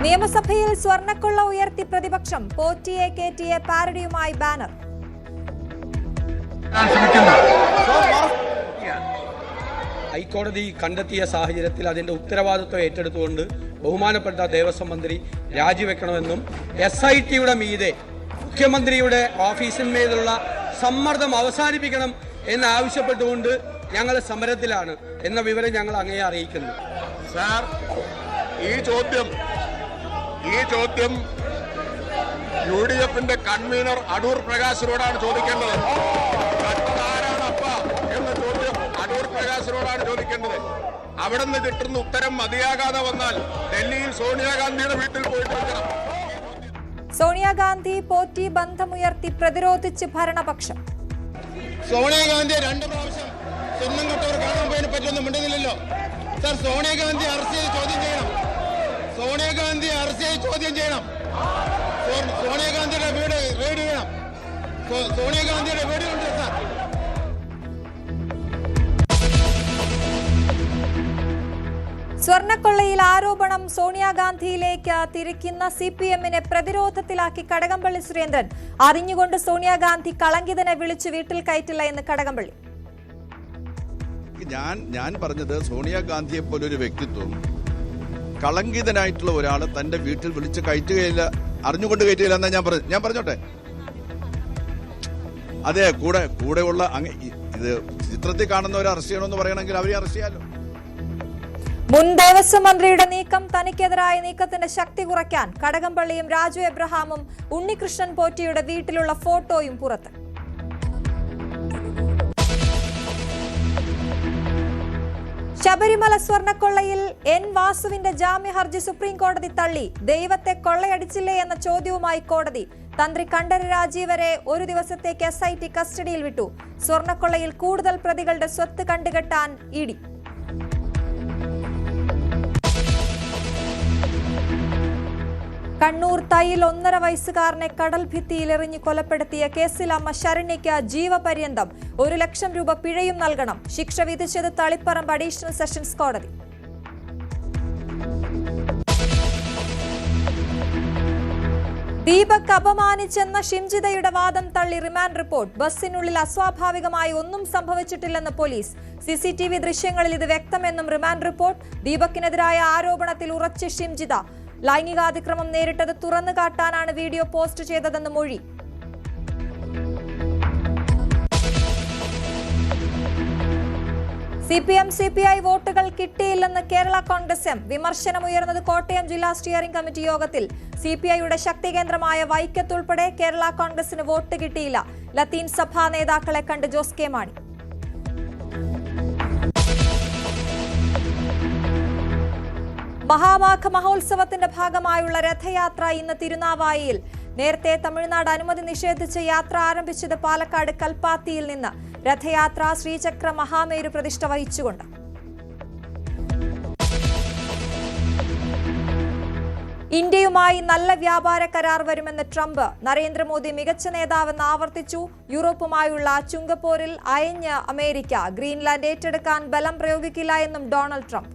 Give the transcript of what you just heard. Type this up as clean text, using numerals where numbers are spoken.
നിയമസഭയിൽ സ്വർണ്ണക്കൊള്ള ഉയർത്തി പ്രതിപക്ഷം. പോറ്റിയെ കേറ്റിയെ പാരഡിയുമായി ബാനർ. ഹൈക്കോടതി കണ്ടെത്തിയ സാഹചര്യത്തിൽ അതിന്റെ ഉത്തരവാദിത്വം ഏറ്റെടുത്തുകൊണ്ട് ബഹുമാനപ്പെട്ട ദേവസ്വം മന്ത്രി രാജിവെക്കണമെന്നും SITയുടെ മീതെ മുഖ്യമന്ത്രിയുടെ ഓഫീസിന്മേലുള്ള സമ്മർദ്ദം അവസാനിപ്പിക്കണം എന്നാവശ്യപ്പെട്ടുകൊണ്ട് ഞങ്ങൾ സമരത്തിലാണ് എന്ന വിവരം ഞങ്ങൾ അങ്ങയെ അറിയിക്കുന്നു. സാർ, ഈ ചോദ്യം UDFന്റെ കൺവീനർ അടൂർ പ്രകാശിനോടാണ് ചോദിക്കേണ്ടത്. ആരാണപ്പ എന്ന ചോദ്യം അടൂർ പ്രകാശിനോടാണ് ചോദിക്കേണ്ടത്. അവിടെ നിന്ന് കിട്ടുന്ന ഉത്തരം മതിയാകാതെ വന്നാൽ ഡൽഹിയിൽ സോണിയാഗാന്ധിയുടെ വീട്ടിൽ പോയിട്ട് വെക്കണം. സോണിയാഗാന്ധി പോറ്റി ബന്ധമുയർത്തി പ്രതിരോധിച്ച് ഭരണപക്ഷം. സോണിയാഗാന്ധി 2 പ്രാവശ്യം സ്വർണം കൊട്ടവർ കാണാൻ പോയതിനെ പറ്റിയൊന്നും മിണ്ടുന്നില്ലല്ലോ. സാർ, സോണിയാഗാന്ധി അറസ്റ്റ് ചെയ്ത് ചോദ്യം ചെയ്യണം. സോണിയാഗാന്ധിയുടെ വീട് റെയ്ഡ് ചെയ്യണം. സോണിയാഗാന്ധിയുടെ വീടുണ്ട് സാർ. സ്വർണ്ണക്കൊള്ളയിൽ ആരോപണം സോണിയാഗാന്ധിയിലേക്ക് തിരിക്കുന്ന CPMനെ പ്രതിരോധത്തിലാക്കി കടകംപള്ളി സുരേന്ദ്രൻ. അറിഞ്ഞുകൊണ്ട് സോണിയാഗാന്ധി കളങ്കിതനെ വിളിച്ചു വീട്ടിൽ കയറ്റില്ല എന്ന് കടകംപള്ളി. ഞാൻ പറഞ്ഞത് സോണിയാഗാന്ധിയെ പോലൊരു വ്യക്തിത്വം കളങ്കിതനായിട്ടുള്ള ഒരാള് തന്റെ വീട്ടിൽ വിളിച്ച് കയറ്റുകയില്ല, അറിഞ്ഞുകൊണ്ട് കയറ്റുകയില്ല എന്നാ ഞാൻ പറഞ്ഞോട്ടെ. അതെ, കൂടെയുള്ള ഇത് ചിത്രത്തിൽ കാണുന്നവരെ അറസ്റ്റ് ചെയ്യണമെന്ന് പറയണമെങ്കിൽ അവരെ അറസ്റ്റ് ചെയ്യാലോ. മുൻ ദേവസ്വം മന്ത്രിയുടെ നീക്കം തനിക്കെതിരായ നീക്കത്തിന്റെ ശക്തി കുറയ്ക്കാൻ. കടകംപള്ളിയും രാജു എബ്രഹാമും ഉണ്ണികൃഷ്ണൻ പോറ്റിയുടെ വീട്ടിലുള്ള ഫോട്ടോയും പുറത്ത്. ശബരിമല സ്വർണ്ണക്കൊള്ളയിൽ N വാസുവിന്റെ ജാമ്യ ഹർജി സുപ്രീം കോടതി തള്ളി. ദൈവത്തെ കൊള്ളയടിച്ചില്ലേ എന്ന ചോദ്യവുമായി കോടതി. തന്ത്രി കണ്ഠരര് രാജീവരെ ഒരു ദിവസത്തേക്ക് SIT കസ്റ്റഡിയിൽ വിട്ടു. സ്വർണ്ണക്കൊള്ളയിൽ കൂടുതൽ പ്രതികളുടെ സ്വത്ത് കണ്ടുകെട്ടാൻ ED. കണ്ണൂർ തയ്യിൽ 1.5 വയസ്സുകാരനെ കടൽ ഭിത്തിയിൽ എറിഞ്ഞ് കൊലപ്പെടുത്തിയ കേസിൽ അമ്മ ശരണ്യയ്ക്ക് ജീവപര്യന്തം 1 ലക്ഷം രൂപ പിഴയും നൽകണം. ശിക്ഷ വിധിച്ചത് തളിപ്പറമ്പ് അഡീഷണൽ സെഷൻസ് കോടതി. ദീപക് അപമാനിച്ചെന്ന ഷിംജിതയുടെ വാദം തള്ളി റിമാൻഡ് റിപ്പോർട്ട്. ബസ്സിനുള്ളിൽ അസ്വാഭാവികമായി ഒന്നും സംഭവിച്ചിട്ടില്ലെന്ന് പോലീസ്. CCTV ദൃശ്യങ്ങളിൽ ഇത് വ്യക്തമെന്നും റിമാൻഡ് റിപ്പോർട്ട്. ദീപക്കിനെതിരായ ആരോപണത്തിൽ ഉറച്ച് ഷിംജിത. ലൈംഗികാതിക്രമം നേരിട്ടത് തുറന്നു കാട്ടാനാണ് വീഡിയോ പോസ്റ്റ് ചെയ്തതെന്ന് മൊഴി. CPI വോട്ടുകൾ കിട്ടിയില്ലെന്ന് കേരള കോൺഗ്രസ് എം. വിമർശനമുയർന്നത് കോട്ടയം ജില്ലാ സ്റ്റിയറിംഗ് കമ്മിറ്റി യോഗത്തിൽ. CPIയുടെ ശക്തി കേന്ദ്രമായ വൈക്കത്തുൾപ്പെടെ കേരള കോൺഗ്രസിന് വോട്ട് കിട്ടിയില്ല. ലത്തീൻ സഭാ നേതാക്കളെ കണ്ട് ജോസ് കെ മാണി. മഹാമാഘ മഹോത്സവത്തിന്റെ ഭാഗമായുള്ള രഥയാത്ര ഇന്ന് തിരുനാവായിയിൽ. നേരത്തെ തമിഴ്നാട് അനുമതി നിഷേധിച്ച് യാത്ര ആരംഭിച്ചത് പാലക്കാട് കൽപ്പാത്തിയിൽ നിന്ന്. രഥയാത്ര ശ്രീചക്ര മഹാമേരു പ്രതിഷ്ഠ വഹിച്ചുകൊണ്ട്. ഇന്ത്യയുമായി നല്ല വ്യാപാര കരാർ വരുമെന്ന് ട്രംപ്. നരേന്ദ്രമോദി മികച്ച നേതാവെന്ന് ആവർത്തിച്ചു. യൂറോപ്പുമായുള്ള ചുങ്കപ്പോരിൽ അയഞ്ഞ് അമേരിക്ക. ഗ്രീൻലാൻഡ് ഏറ്റെടുക്കാൻ ബലം പ്രയോഗിക്കില്ല എന്നും ഡൊണാൾഡ് ട്രംപ്.